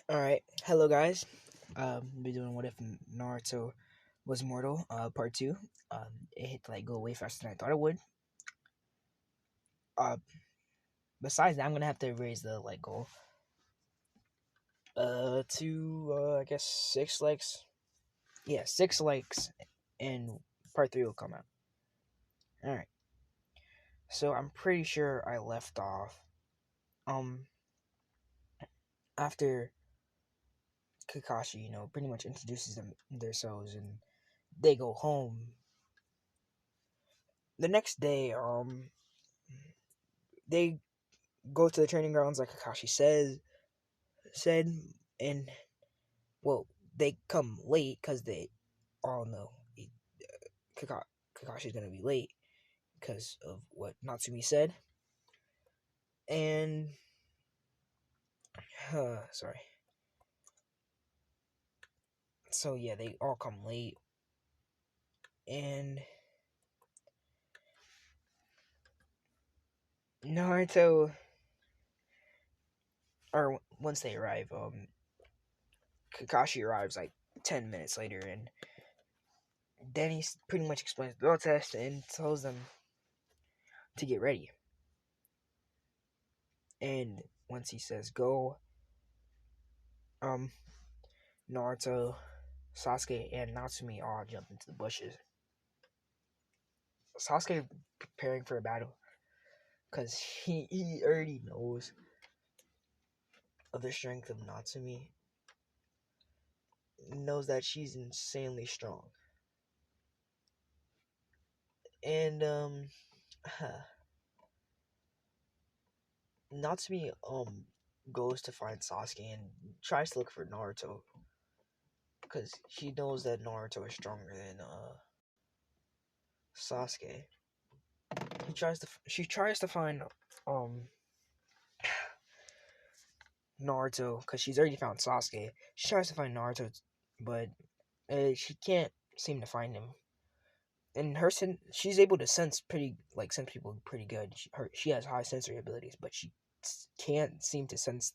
Alright, hello guys. We're doing What If Naruto Was Immortal, part 2. It hit like go way faster than I thought it would. Uh, Besides that, I'm gonna have to raise the like goal. To I guess 6 likes. Yeah, 6 likes, and part 3 will come out. Alright, so I'm pretty sure I left off. Um, After Kakashi, pretty much introduces them themselves, and they go home. The next day, they go to the training grounds like Kakashi said, and well, they come late because they all know Kakashi's gonna be late because of what Natsumi said, and sorry. So yeah, they all come late, and Naruto, or once they arrive, Kakashi arrives like 10 minutes later, and then he pretty much explains the blood test and tells them to get ready. And once he says go, um, Naruto, Sasuke, and Natsumi all jump into the bushes. Sasuke preparing for a battle because he already knows of the strength of Natsumi, knows that she's insanely strong. And Natsumi goes to find Sasuke and tries to look for Naruto because she knows that Naruto is stronger than Sasuke. She tries to find Naruto because she's already found Sasuke. She tries to find Naruto, but she can't seem to find him. And she's able to sense people pretty good. She has high sensory abilities, but she can't seem to sense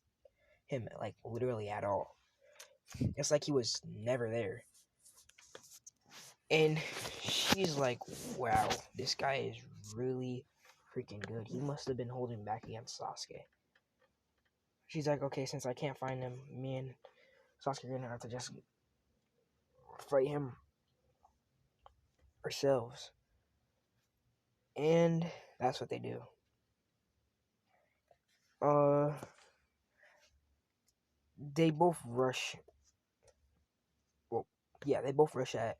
him like literally at all. It's like he was never there. And she's like, "Wow, this guy is really freaking good. He must have been holding back against Sasuke." She's like, "Okay, since I can't find him, me and Sasuke are gonna have to just fight him ourselves." And that's what they do. Uh, they both rush. Well, yeah, they both rush at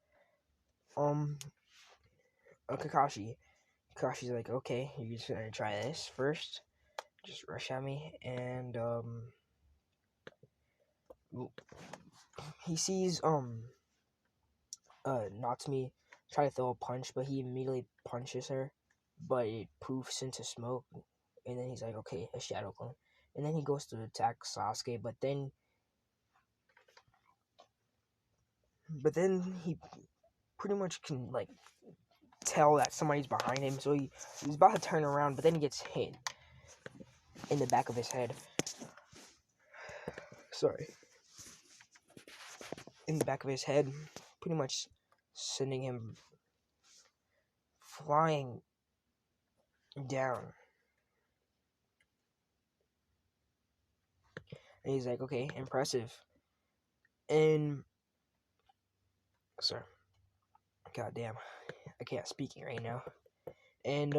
Kakashi. Kakashi's like, "Okay, you're just gonna try this first. Just rush at me." And he sees Natsumi try to throw a punch, but he immediately punches her, but it poofs into smoke. And then he's like, "Okay, a shadow clone." And then he goes to attack Sasuke, but then he pretty much can like tell that somebody's behind him, so he's about to turn around, but then he gets hit in the back of his head. Sorry. In the back of his head, pretty much sending him flying down. And he's like, "Okay, impressive." And sorry, goddamn, I can't speak right now. And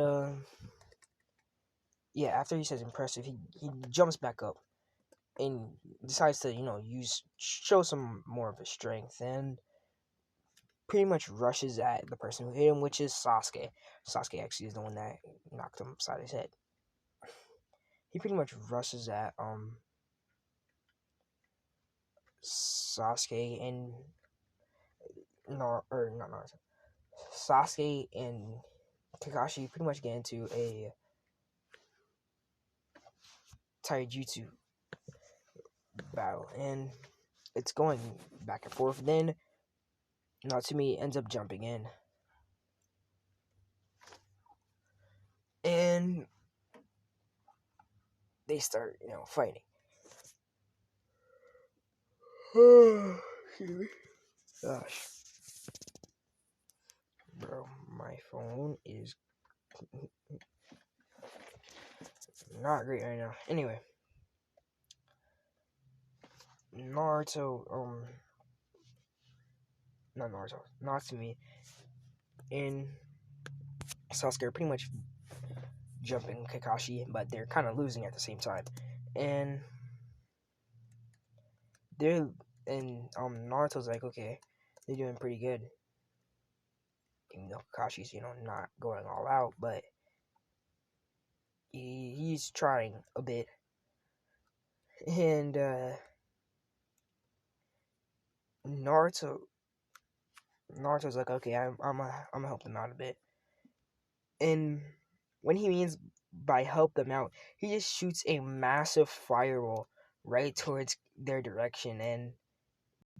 yeah, after he says impressive, he jumps back up and decides to show some more of his strength, and pretty much rushes at the person who hit him, which is Sasuke. Sasuke actually is the one that knocked him upside his head. He pretty much rushes at Sasuke and not Naruto. Sasuke and Kakashi pretty much get into a taijutsu battle, and it's going back and forth. Then Natsumi ends up jumping in, and they start, fighting. Excuse me. Gosh, bro, my phone is not great right now. Anyway, Naruto, not Naruto, Natsumi, and Sasuke are pretty much jumping Kakashi, but they're kind of losing at the same time. And they're Naruto's like, okay, they're doing pretty good. Even though Kakashi's, not going all out, but he's trying a bit. And Naruto's like, okay, I'm gonna help them out a bit. And when he means by help them out, he just shoots a massive fireball right towards their direction, and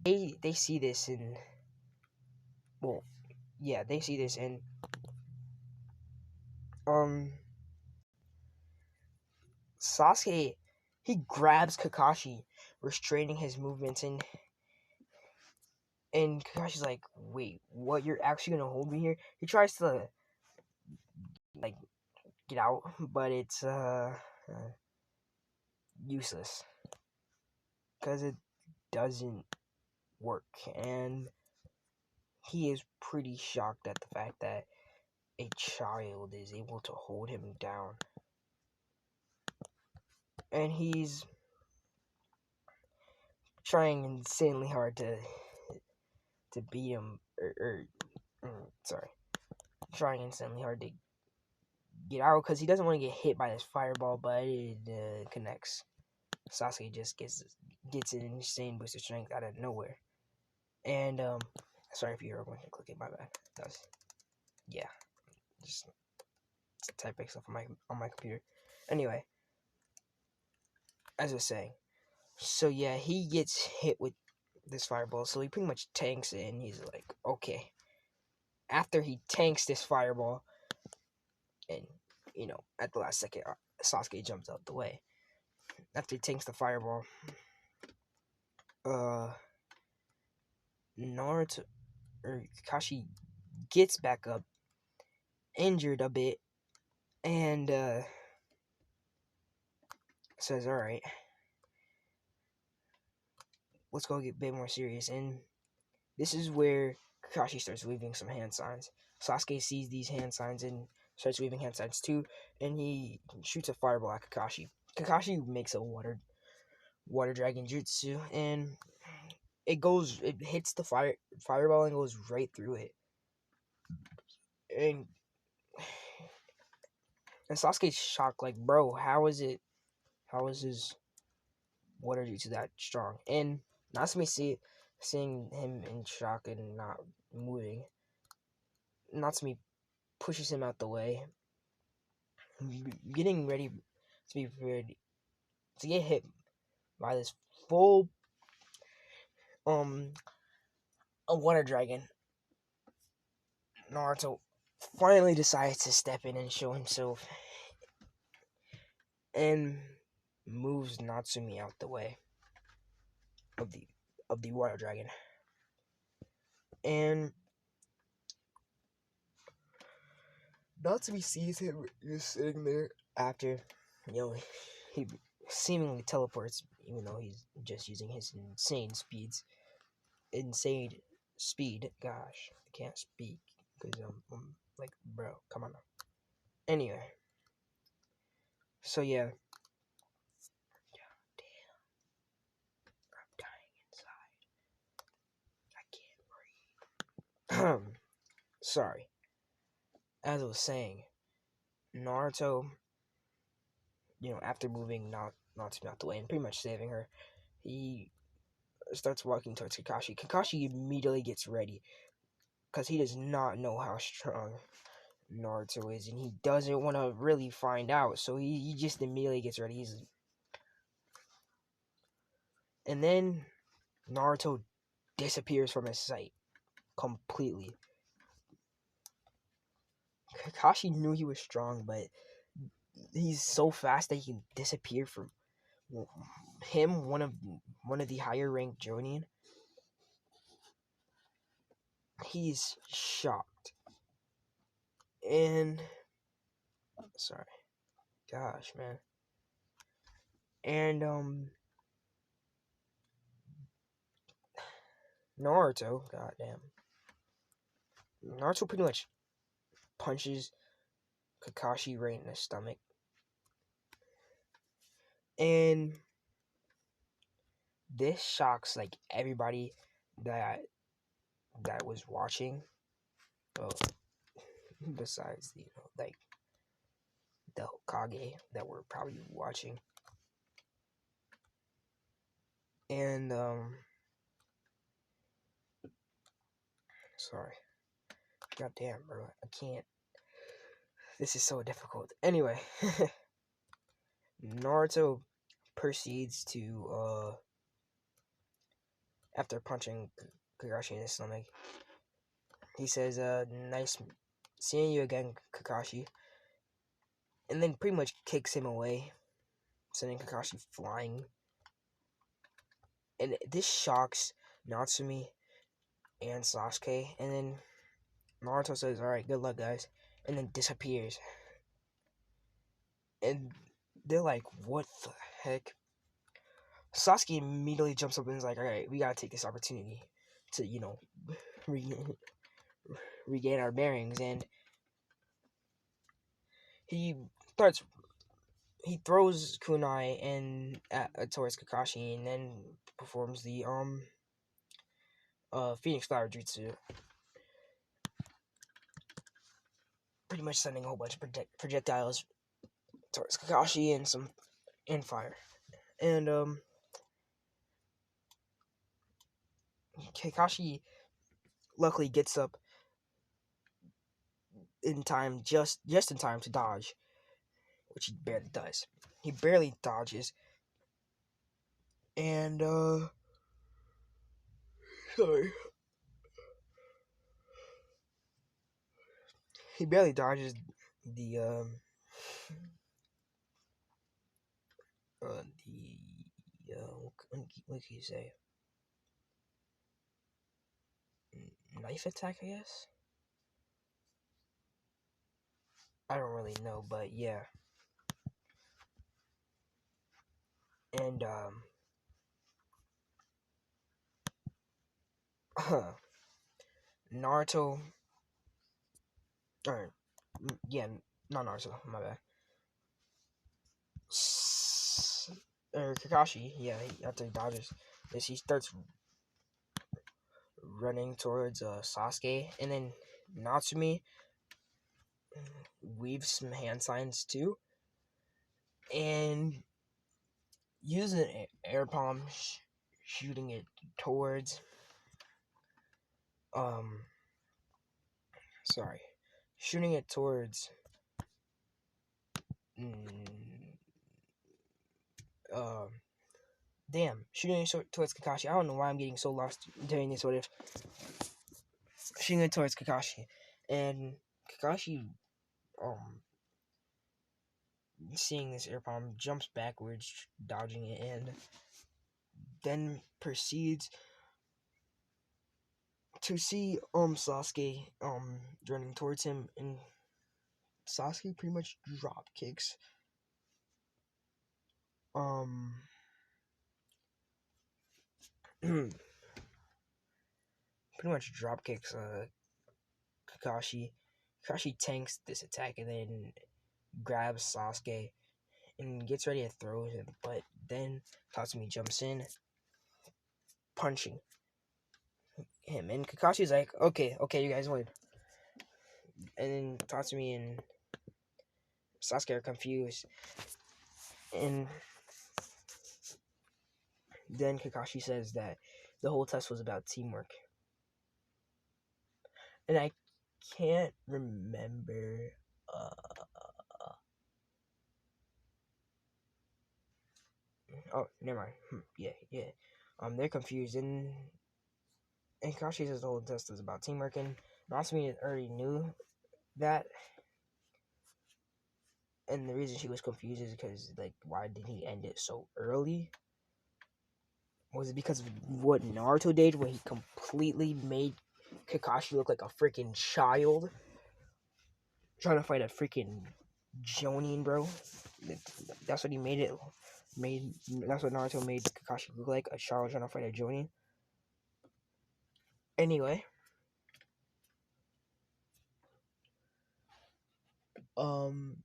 they see this, and well, yeah, they see this, and Sasuke, he grabs Kakashi, restraining his movements, and Kakashi's like, wait, what? You're actually gonna hold me here? He tries to like get out, but it's useless because it doesn't work, and he is pretty shocked at the fact that a child is able to hold him down, and he's trying insanely hard to beat him, sorry, trying insanely hard to get out because he doesn't want to get hit by this fireball, but it connects. Sasuke just gets an insane boost of strength out of nowhere. And sorry if you hear a bunch of clicking, my bad. That's yeah, just typing stuff on my computer. Anyway, as I was saying, so yeah, he gets hit with this fireball, so he pretty much tanks it, and he's like, okay. After he tanks this fireball, and at the last second, Sasuke jumps out the way. After he tanks the fireball, Naruto or Kakashi gets back up, injured a bit, and says, "All right, let's go get a bit more serious." And this is where Kakashi starts weaving some hand signs. Sasuke sees these hand signs and starts weaving hand signs too, and he shoots a fireball at Kakashi. Kakashi makes a water dragon jutsu, and it hits the fireball and goes right through it. And Sasuke's shocked, like, bro, how is his water jutsu that strong? And Natsumi seeing him in shock and not moving, Natsumi pushes him out the way, getting ready to be prepared to get hit by this full a water dragon. Naruto finally decides to step in and show himself, and moves Natsumi out the way of the water dragon. And Natsumi sees him just sitting there after, he seemingly teleports, even though he's just using his insane speed. Gosh, I can't speak because I'm like, bro, come on now. Anyway, so yeah. Damn, I'm dying inside. I can't breathe. Sorry. As I was saying, Naruto, after moving Natsumi out the way and pretty much saving her, he starts walking towards Kakashi. Kakashi immediately gets ready because he does not know how strong Naruto is, and he doesn't want to really find out, so he just immediately gets ready. And then Naruto disappears from his sight completely. Kakashi knew he was strong, but he's so fast that he can disappear him, one of the higher ranked Jonin, he's shocked. And sorry, gosh, man. And Naruto, goddamn, Naruto pretty much punches Kakashi right in the stomach, and this shocks like everybody that was watching. Well, besides the like the Hokage that were probably watching, and sorry, goddamn, bro, I can't. This is so difficult. Anyway, Naruto proceeds to after punching Kakashi in his stomach, he says, "Nice seeing you again, Kakashi," and then pretty much kicks him away, sending Kakashi flying. And this shocks Natsumi and Sasuke, and then Naruto says, "Alright, good luck, guys," and then disappears. And they're like, "What the heck?" Sasuke immediately jumps up and is like, "Alright, we gotta take this opportunity to, regain our bearings," and he starts he throws kunai and towards Kakashi, and then performs the Phoenix Flower Jutsu, pretty much sending a whole bunch of projectiles towards Kakashi and some fire. And Kakashi luckily gets up in time, just in time to dodge, which he barely does. He barely dodges, and sorry, he barely dodges the what can you say? Knife attack, I guess. I don't really know, but yeah. And Naruto, or yeah, not Naruto, my bad. Or Kakashi, yeah. After he dodges this, he starts running towards Sasuke, and then Natsumi weaves some hand signs too, and using an air palm, shooting it towards sorry, shooting it towards shooting it towards Kakashi. I don't know why I'm getting so lost during this. What if shooting it towards Kakashi, and Kakashi seeing this air palm jumps backwards, dodging it, and then proceeds to see Sasuke running towards him, and Sasuke pretty much drop kicks pretty much drop kicks Kakashi. Kakashi tanks this attack and then grabs Sasuke and gets ready to throw him, but then Tatsumi jumps in, punching him, and Kakashi's like, okay, you guys win. And then Tatsumi and Sasuke are confused, and then Kakashi says that the whole test was about teamwork. And I can't remember oh, never mind. Yeah. They're confused, and Kakashi says the whole test is about teamwork, and Natsumi already knew that. And the reason she was confused is because, like, why did he end it so early? Was it because of what Naruto did when he completely made Kakashi look like a freaking child? Trying to fight a freaking Jonin, bro. That's what he made it. That's what Naruto made Kakashi look like, a child trying to fight a Jonin. Anyway, um,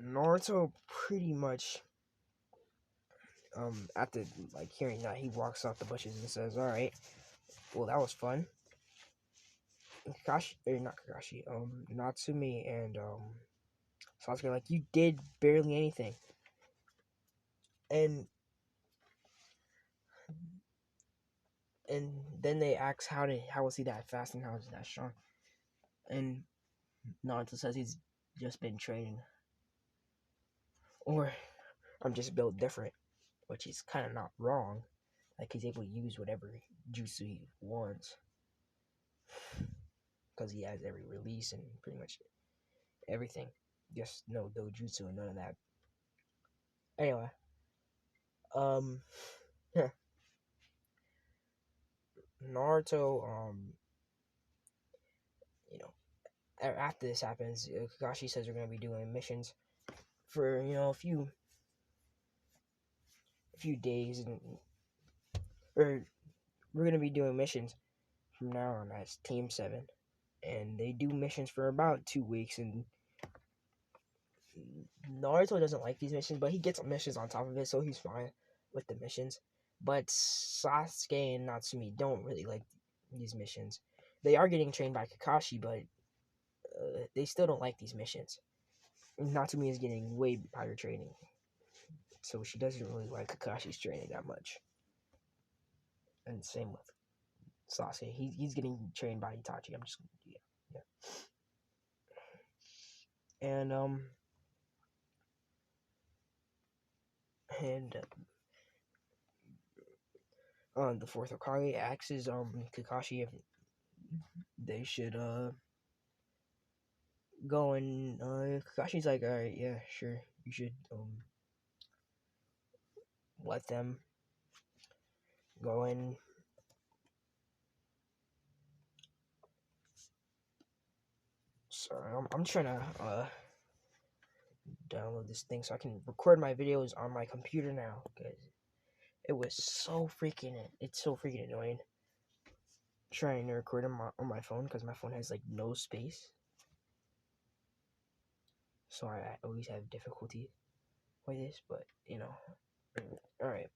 Naruto pretty much, after like hearing that, he walks off the bushes and says, "All right, well that was fun." Kakashi, or not Kakashi, Natsumi and Sasuke are like, "You did barely anything," and then they ask how was he that fast and how was he that strong, and Naruto says he's just been training, or I'm just built different, which is kind of not wrong. Like he's able to use whatever jutsu he wants because he has every release and pretty much everything. Just no dojutsu and none of that. Anyway, um, Naruto, you know, after this happens, Kakashi says we're gonna be doing missions for a few days, and or we're gonna be doing missions from now on as Team 7, and they do missions for about 2 weeks, and Naruto doesn't like these missions, but he gets missions on top of it, so he's fine with the missions. But Sasuke and Natsumi don't really like these missions. They are getting trained by Kakashi, but they still don't like these missions. Natsumi is getting way higher training, so she doesn't really like Kakashi's training that much. And same with Sasuke. He's getting trained by Itachi. I'm just yeah. And and the fourth Hokage asks Kakashi if they should go, and Kakashi's like, all right, yeah, sure, you should let them go in. Sorry, I'm trying to download this thing so I can record my videos on my computer now, because it's so freaking annoying trying to record on my phone, because my phone has like no space, so I always have difficulty with this, but all right.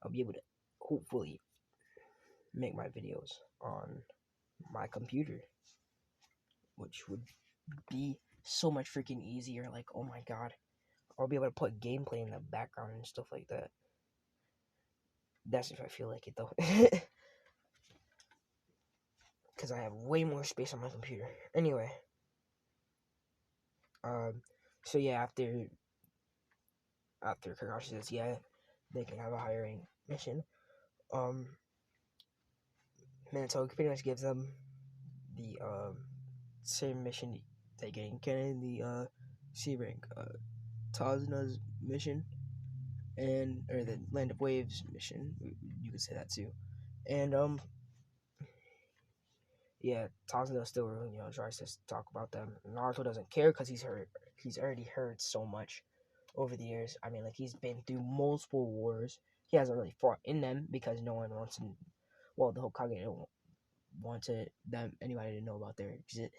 I'll be able to hopefully make my videos on my computer, which would be so much freaking easier. Like, oh my god, I'll be able to put gameplay in the background and stuff like that. That's if I feel like it though. Because I have way more space on my computer. Anyway, so yeah, after Kakashi says yeah, they can have a hiring mission. Minato pretty much gives them the same mission they get in the C rank Tazna's mission, and or the Land of Waves mission. You could say that too. And yeah, Tazuna still tries to talk about them. Naruto doesn't care because he's heard. He's already heard so much over the years. I mean, like he's been through multiple wars. He hasn't really fought in them because no one wants to. Well, the Hokage don't want anybody to know about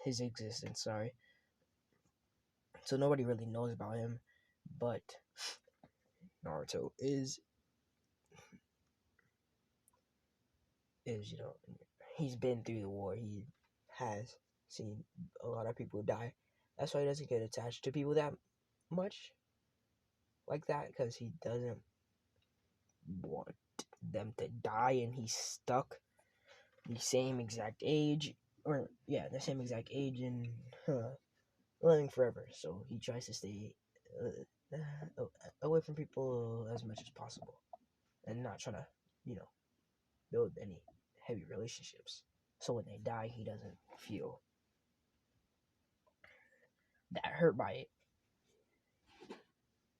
his existence. Sorry. So nobody really knows about him, but Naruto is he's been through the war. He has seen a lot of people die. That's why he doesn't get attached to people that much like that, because he doesn't want them to die, and he's stuck the same exact age, the same exact age, and living forever. So he tries to stay away from people as much as possible, and not trying to build any heavy relationships. so when they die, he doesn't feel that hurt by it.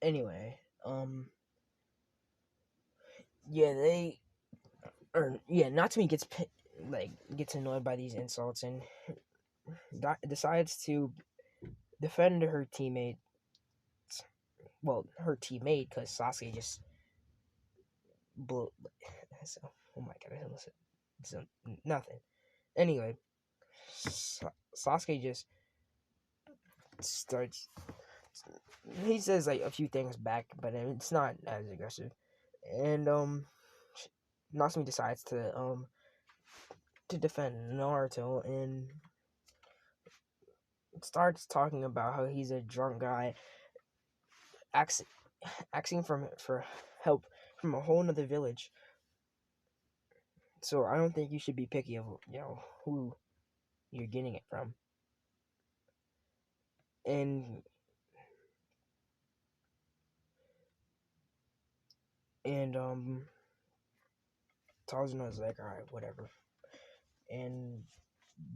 Anyway, yeah, Natsumi gets annoyed by these insults and decides to defend her teammate. Well, her teammate, because Sasuke just blew. So, oh my god, I listen. So, nothing. Anyway, Sasuke just starts. He says like a few things back, but it's not as aggressive. And Natsumi decides to defend Naruto and starts talking about how he's a drunk guy, asking for help from a whole nother village. So I don't think you should be picky of who you're getting it from. And Tazuna's like, all right, whatever. And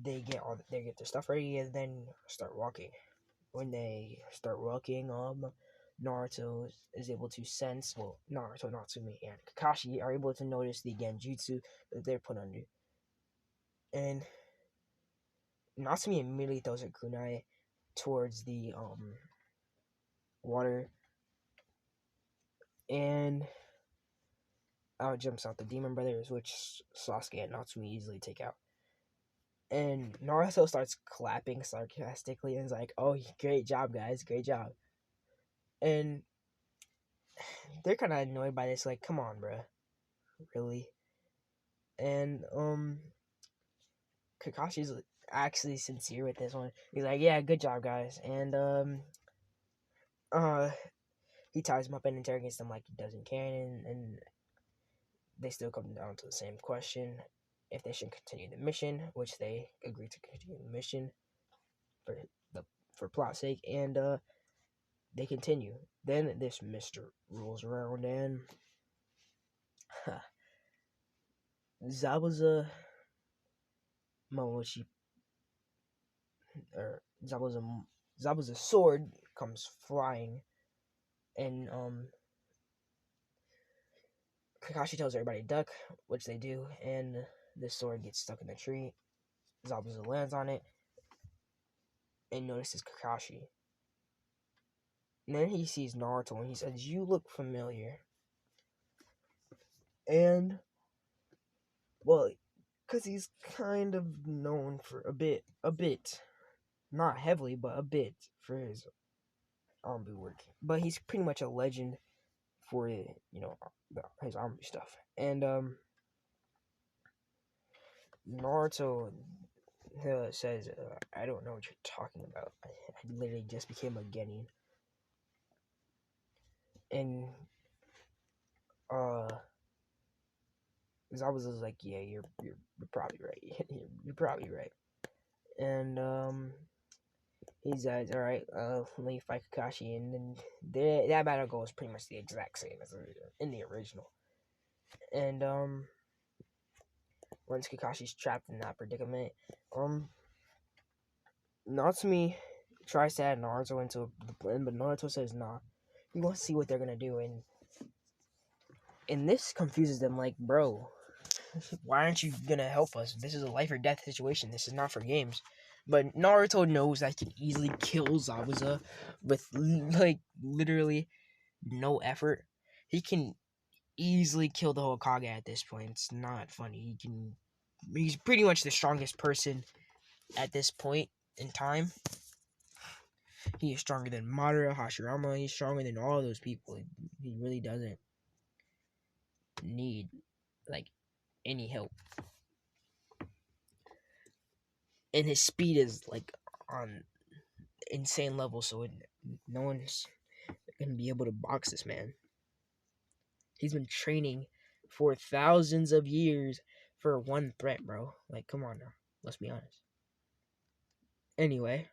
they get their stuff ready and then start walking. When they start walking, Naruto is able to sense. Well, Naruto, Natsumi, and Kakashi are able to notice the genjutsu that they're put under. And Natsumi immediately throws a kunai towards the water, and out jumps out the Demon Brothers, which Sasuke and Natsumi easily take out. And Naruto starts clapping sarcastically and is like, "Oh, great job, guys, great job." And they're kind of annoyed by this, like, "Come on, bro, really?" And Kakashi's actually sincere with this one. He's like, "Yeah, good job, guys." And he ties him up and interrogates them like he does in canon, and they still come down to the same question: if they should continue the mission, which they agree to continue the mission for for plot's sake, and they continue. Then this Mister rolls around and Zabuza Momochi or Zabuza's sword comes flying, and Kakashi tells everybody to duck, which they do, and the sword gets stuck in the tree. Zabuza lands on it and notices Kakashi. And then he sees Naruto and he says, "You look familiar." And, well, because he's kind of known for a bit, not heavily, but a bit for his army work. But he's pretty much a legend for, his army stuff. And, Naruto says, "I don't know what you're talking about. I literally just became a genin." And Zabuza's like, "Yeah, you're probably right. You're probably right." And he says, "All right, let me fight Kakashi," and then that battle goes pretty much the exact same as in the original. And once Kakashi's trapped in that predicament, Natsumi tries to add Naruto into the plan, but Naruto says, "Nah, you want to see what they're gonna do," and this confuses them. Like, bro, why aren't you gonna help us? This is a life or death situation. This is not for games. But Naruto knows that he can easily kill Zabuza with like literally no effort. He can easily kill the Hokage at this point. It's not funny. He's pretty much the strongest person at this point in time. He is stronger than Madara, Hashirama. He's stronger than all those people. He really doesn't need like any help. And his speed is like on insane level, so no one's gonna be able to box this man. He's been training for thousands of years for one threat, bro. Like, come on now. Let's be honest. Anyway,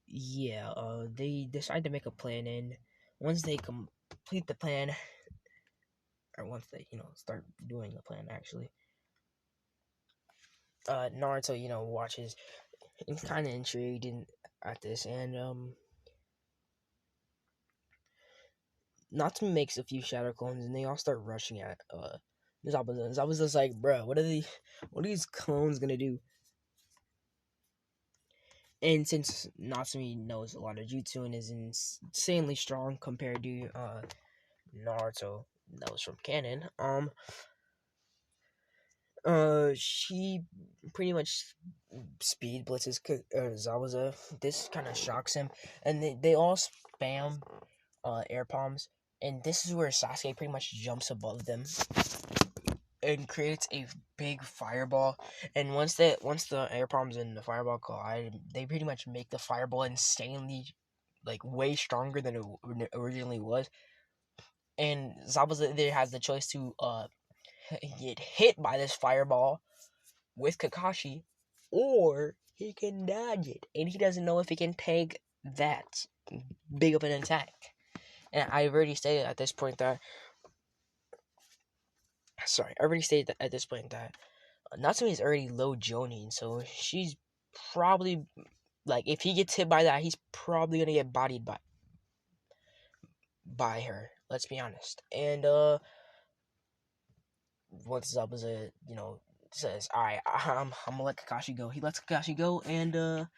yeah, they decide to make a plan, and once they complete the plan, or once they start doing the plan actually. Naruto watches. He's kind of intrigued at this, and Natsume makes a few shadow clones, and they all start rushing at Zabuza. Zabuza's like, bro, what are these clones gonna do? And since Natsume knows a lot of jutsu and is insanely strong compared to Naruto, that was from canon. She pretty much speed blitzes Zabuza. This kind of shocks him, and they all spam air palms, and this is where Sasuke pretty much jumps above them and creates a big fireball. And once the air palms and the fireball collide, they pretty much make the fireball insanely, like, way stronger than it originally was. And Zabuza there has the choice to get hit by this fireball with Kakashi, or he can dodge it, and he doesn't know if he can take that big of an attack. And I've already stated at this point that Natsume is already low Jonin, so she's probably, like, if he gets hit by that, he's probably gonna get bodied by her. Let's be honest. And once Zabuza, says, "All right, I'm gonna let Kakashi go," he lets Kakashi go and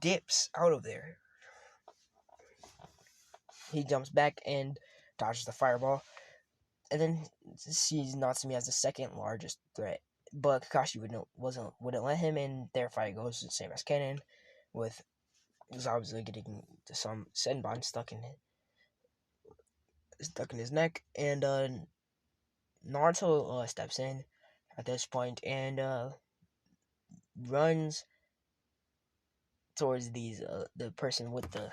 dips out of there. He jumps back and dodges the fireball, and then sees Natsume as the second largest threat. But Kakashi wouldn't let him, and their fight goes the same as canon, with Zabuza getting some Senbon stuck in his neck, and Naruto steps in at this point and runs towards the person with the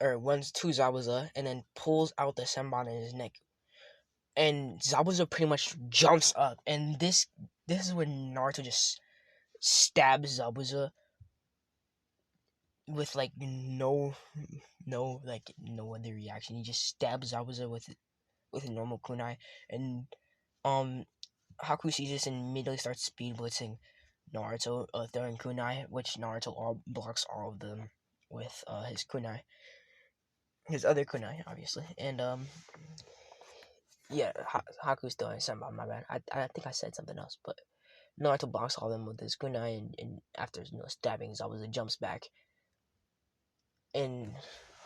or runs to Zabuza and then pulls out the Senbon in his neck, and Zabuza pretty much jumps up, and this is when Naruto just stabs Zabuza with like no other reaction. He just stabs Zabuza with a normal kunai, and Haku sees this and immediately starts speed blitzing Naruto, throwing kunai, which Naruto blocks all of them with his kunai, his other kunai, obviously, and yeah, Haku's throwing Senbon. My bad. I think I said something else, but Naruto blocks all of them with his kunai, and after stabbing Zabuza, jumps back, and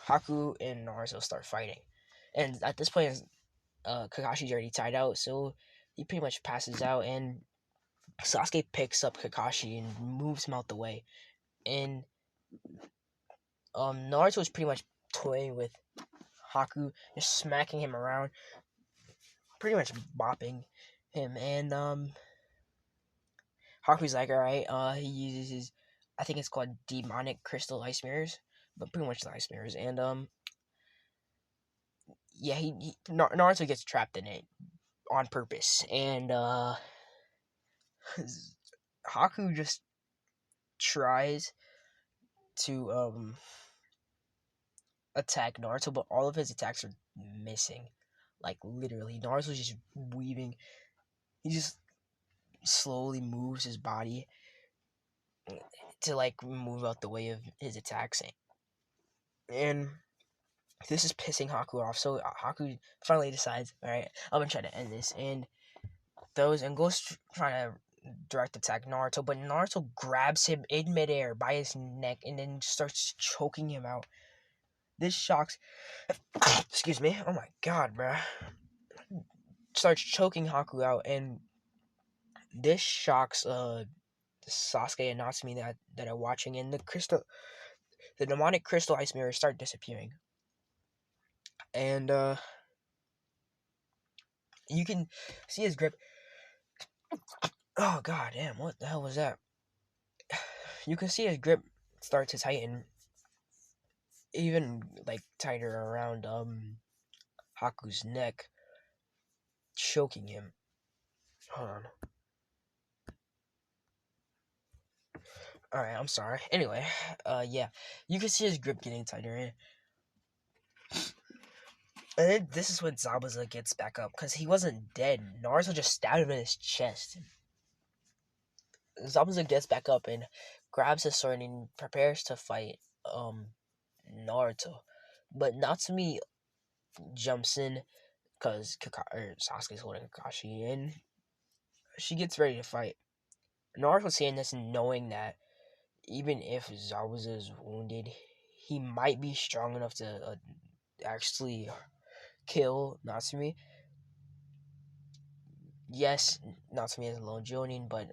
Haku and Naruto start fighting. And at this point, Kakashi's already tied out, so he pretty much passes out, and Sasuke picks up Kakashi and moves him out the way. And Naruto is pretty much toying with Haku, just smacking him around, pretty much bopping him. And Haku's like, alright, he uses his, I think it's called demonic crystal ice mirrors, but pretty much the ice mirrors. And yeah, Naruto gets trapped in it on purpose, and Haku just tries to attack Naruto, but all of his attacks are missing. Like, literally, Naruto's just weaving. He just slowly moves his body to like move out the way of his attacks, and this is pissing Haku off. So Haku finally decides, all right, I'm gonna try to end this, and goes trying to direct attack Naruto, but Naruto grabs him in midair by his neck and then starts choking him out. This shocks. Excuse me. Oh my god, bruh. Starts choking Haku out, and this shocks Sasuke and Natsume that are watching, and the demonic crystal ice mirrors start disappearing, and you can see his grip. Oh god damn! What the hell was that? You can see his grip start to tighten, even like tighter around Haku's neck, choking him. Hold on. Alright, I'm sorry. Anyway, yeah. You can see his grip getting tighter. And then this is when Zabuza gets back up because he wasn't dead. Naruto just stabbed him in his chest. Zabuza gets back up and grabs his sword and prepares to fight Naruto, but Natsumi jumps in because Sasuke's holding Kakashi, and she gets ready to fight. Naruto's seeing this and knowing that even if Zabuza is wounded, he might be strong enough to actually kill Natsumi. Yes, Natsumi is a lone Jonin, but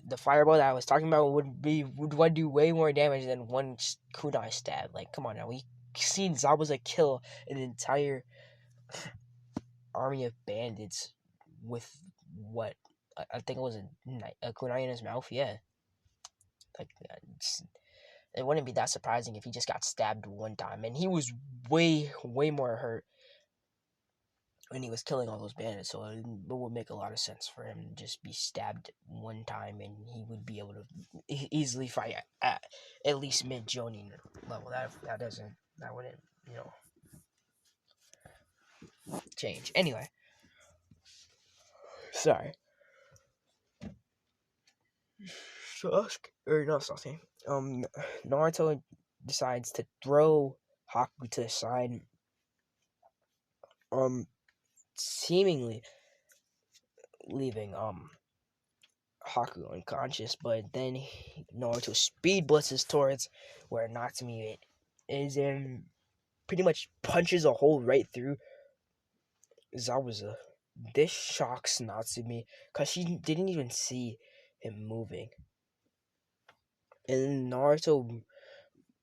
the fireball that I was talking about would do way more damage than one kunai stab. Like, come on now, we seen Zabuza kill an entire army of bandits with what I think it was a kunai in his mouth. Yeah, like it wouldn't be that surprising if he just got stabbed one time, and he was way more hurt when he was killing all those bandits. So it would make a lot of sense for him to just be stabbed one time, and he would be able to easily fight at least mid Jonin level. That wouldn't change anyway. Sorry. Sasuke, or not Sasuke. Naruto decides to throw Haku to the side. Seemingly leaving Haku unconscious, but then Naruto speed blitzes towards where Natsumi is and pretty much punches a hole right through Zabuza. This shocks Natsumi because she didn't even see him moving. And Naruto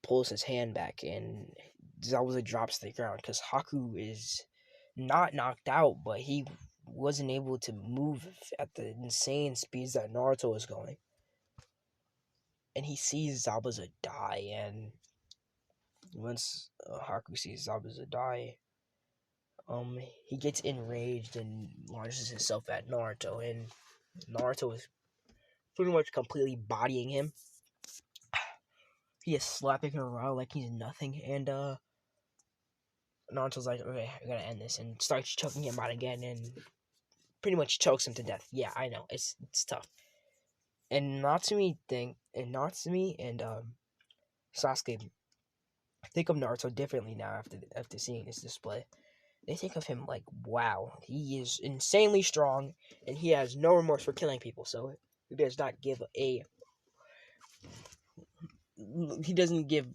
pulls his hand back and Zabuza drops to the ground because Haku is not knocked out, but he wasn't able to move at the insane speeds that Naruto was going. And he sees Zabuza die, and once Haku sees Zabuza die, he gets enraged and launches himself at Naruto, and Naruto is pretty much completely bodying him. He is slapping him around like he's nothing, and Naruto's like, okay, I gotta end this, and starts choking him out again, and pretty much chokes him to death. Yeah, I know, it's tough. And Natsumi and Sasuke think of Naruto differently now after seeing this display. They think of him like, wow, he is insanely strong, and he has no remorse for killing people. So he does not give he doesn't give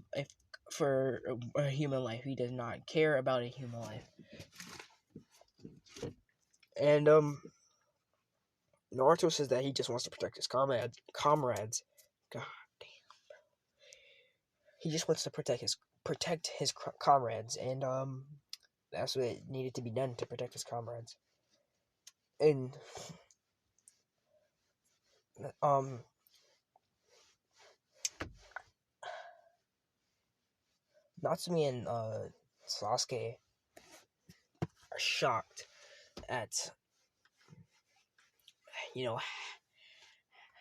for a human life. He does not care about a human life. And Naruto says that he just wants to protect his comrades. God damn. He just wants to protect his comrades, and that's what needed to be done to protect his comrades. And Natsumi and Sasuke are shocked at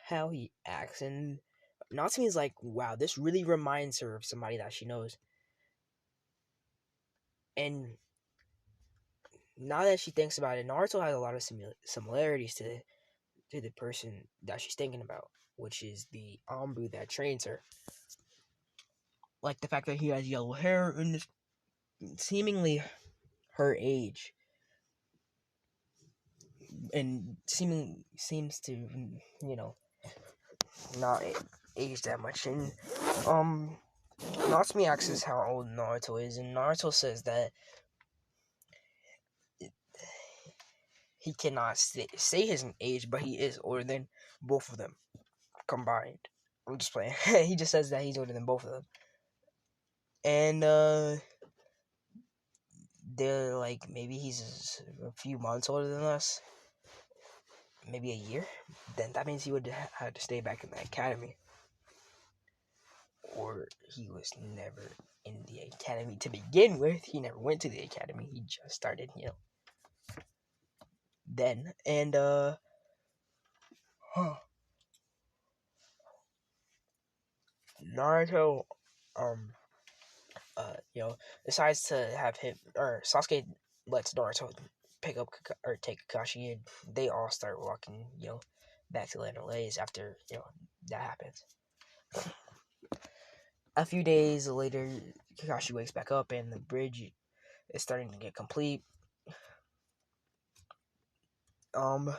how he acts, and Natsumi's like, wow, this really reminds her of somebody that she knows. And now that she thinks about it, Naruto has a lot of similarities to the person that she's thinking about, which is the Ambu that trains her. Like the fact that he has yellow hair and is seemingly her age, and seems to not age that much. And Natsumi asks how old Naruto is, and Naruto says that he cannot say his age, but he is older than both of them combined. I'm just playing. He just says that he's older than both of them. And they're like, maybe he's a few months older than us. Maybe a year. Then that means he would have to stay back in the academy. Or he was never in the academy to begin with. He never went to the academy. He just started, then. And Naruto decides to have him, or Sasuke lets Naruto pick up or take Kakashi, and they all start walking, back to Land O'Lakes after that happens. A few days later, Kakashi wakes back up, and the bridge is starting to get complete. Um,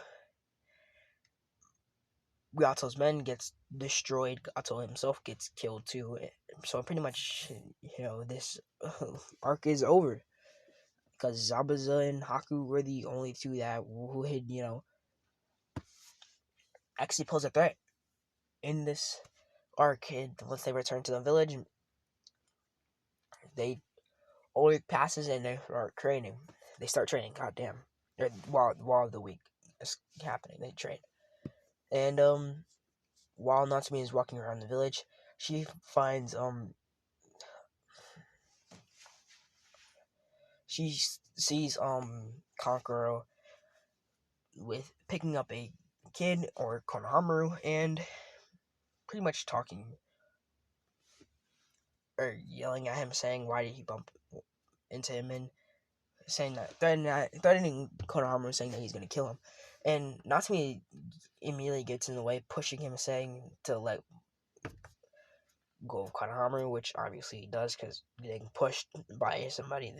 Gato's men gets destroyed. Gato himself gets killed too. So pretty much, this arc is over because Zabuza and Haku were the only two that who had, actually pose a threat in this arc. And once they return to the village, they all week passes and they are training. They start training. Goddamn! While the week is happening, they train. And while Natsumi is walking around the village, she finds she sees Kankuro with picking up a kid or Konohamaru and pretty much talking or yelling at him, saying why did he bump into him, and saying that threatening Konohamaru, saying that he's gonna kill him. And Natsumi immediately gets in the way, pushing him, saying to let go of Konohamaru, which obviously he does because getting pushed by somebody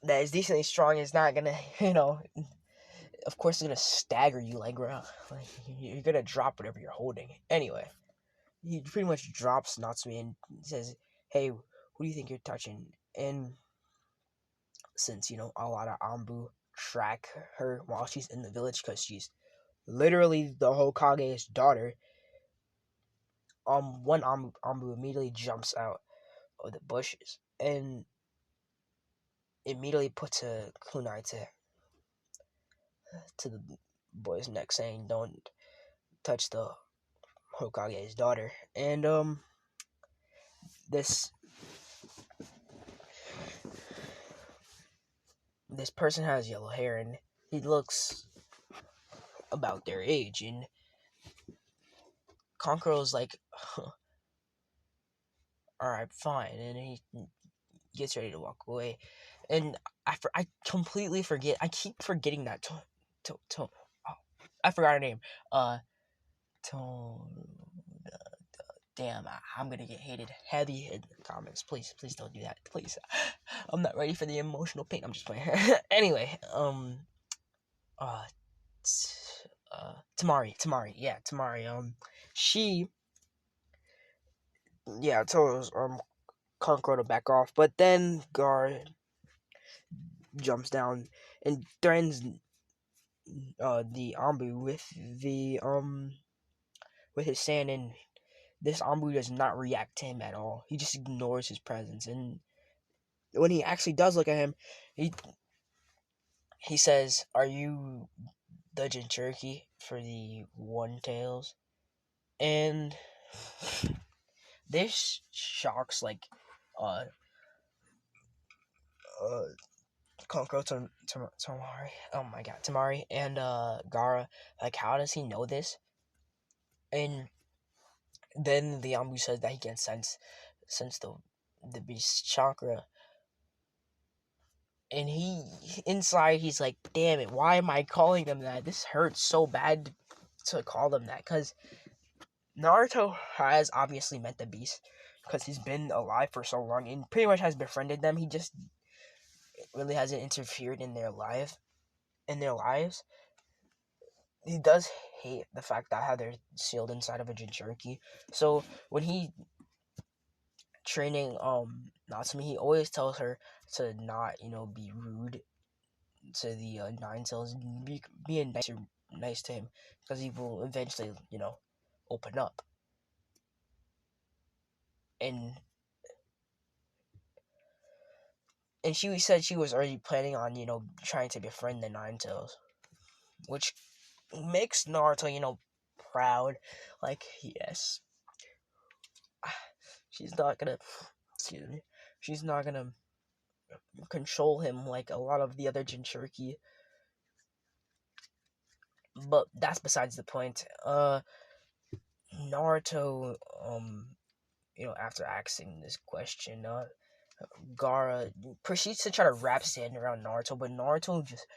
that is decently strong is not gonna, of course, it's gonna stagger you like you're gonna drop whatever you're holding. Anyway, he pretty much drops Natsumi and says, "Hey, who do you think you're touching?" And since a lot of Ambu track her while she's in the village because she's literally the Hokage's daughter, one Ambu immediately jumps out of the bushes and immediately puts a kunai to the boy's neck, saying, "Don't touch the Hokage's daughter." And this this person has yellow hair and he looks about their age, and Konkuro's like, huh, "Alright, fine," and he gets ready to walk away. And I completely forget. I keep forgetting that. I forgot her name. To, damn, I'm gonna get hated heavy in the comments. Please don't do that. Please, I'm not ready for the emotional pain. I'm just playing. Anyway, uh, Tamari, yeah, Tamari. She, yeah, tells Kankuro to back off, but then Gar jumps down and threatens the Ambu with his sand, and this Ambu does not react to him at all. He just ignores his presence, and when he actually does look at him, he says, "Are you the Jinchuriki for the One Tails?" And this shocks uh uh Konkuro Tamari. Oh my god, Tamari and Gara. Like, how does he know this? And then the Ambu says that he can sense the beast chakra. And he inside he's like, damn it, why am I calling them that? This hurts so bad to call them that, because Naruto has obviously met the beast because he's been alive for so long and pretty much has befriended them. He just really hasn't interfered in their lives. He does hate the fact that how they're sealed inside of a Jinchuriki. So when he training Natsumi, he always tells her to not be rude to the Nine Tails, be nice to him, because he will eventually open up. And she said she was already planning on trying to befriend the Nine Tails, which makes Naruto proud. Like, yes, she's not gonna excuse me, she's not gonna control him like a lot of the other Jinchuriki. But that's besides the point. Naruto after asking this question, Gara proceeds to try to wrap sand around Naruto, but Naruto just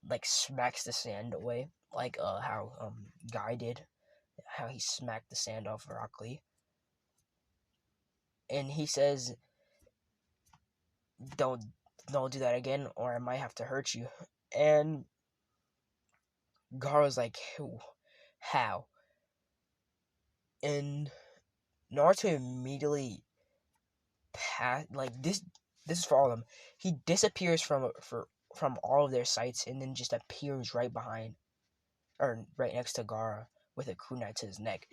like smacks the sand away, like how Guy did, how he smacked the sand off Rock Lee, and he says, "Don't don't do that again, or I might have to hurt you." And Gara's like, "How?" And Naruto immediately like this. This is for all of them. He disappears from all of their sights, and then just appears right behind, or right next to Gara with a kunai to his neck,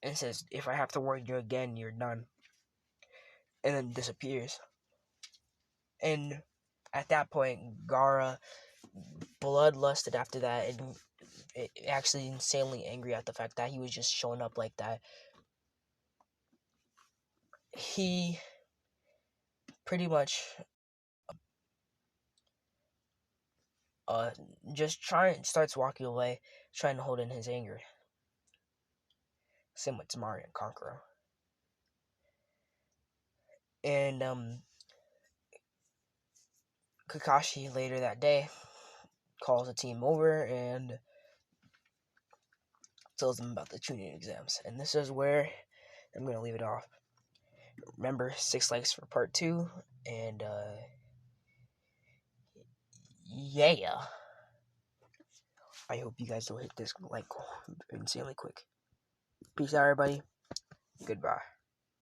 and says, "If I have to warn you again, you're done." And then disappears. And at that point, Gara bloodlusted after that, and actually insanely angry at the fact that he was just showing up like that. He pretty much just starts walking away, trying to hold in his anger. Same with Tamari and Kankuro. And Kakashi later that day calls the team over and tells them about the tuning exams. And this is where I'm going to leave it off. Remember, 6 likes for part 2. And yeah. I hope you guys will hit this like insanely quick. Peace out, everybody. Goodbye.